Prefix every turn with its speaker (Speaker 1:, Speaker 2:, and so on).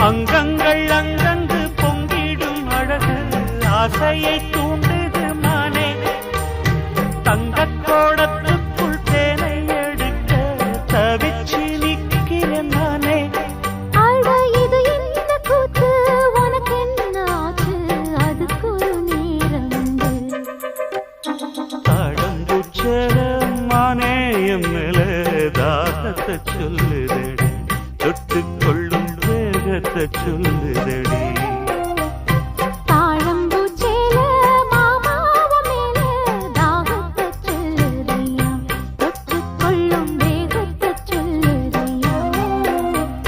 Speaker 1: அங்கங்கள் அங்கங்கு பொங்கிடும் அழகு ஆசையை தூண்டுது மானே. தங்கக் கோடத்துக்குள் தேனை எடுக்க தவிச்சு நிற்கிறேன் நானே.
Speaker 2: அட இது என்ன கூத்து, உனக்கு என்ன ஆச்சு, அதுக்கு ஒரு நேரமுண்டு.
Speaker 1: தாழம்பூச்சேர மானே என் மேல தாகத்தை சொல்லுதடி, தொட்டுக் கொள்ளும் வேகத்தை சொல்லுதடி.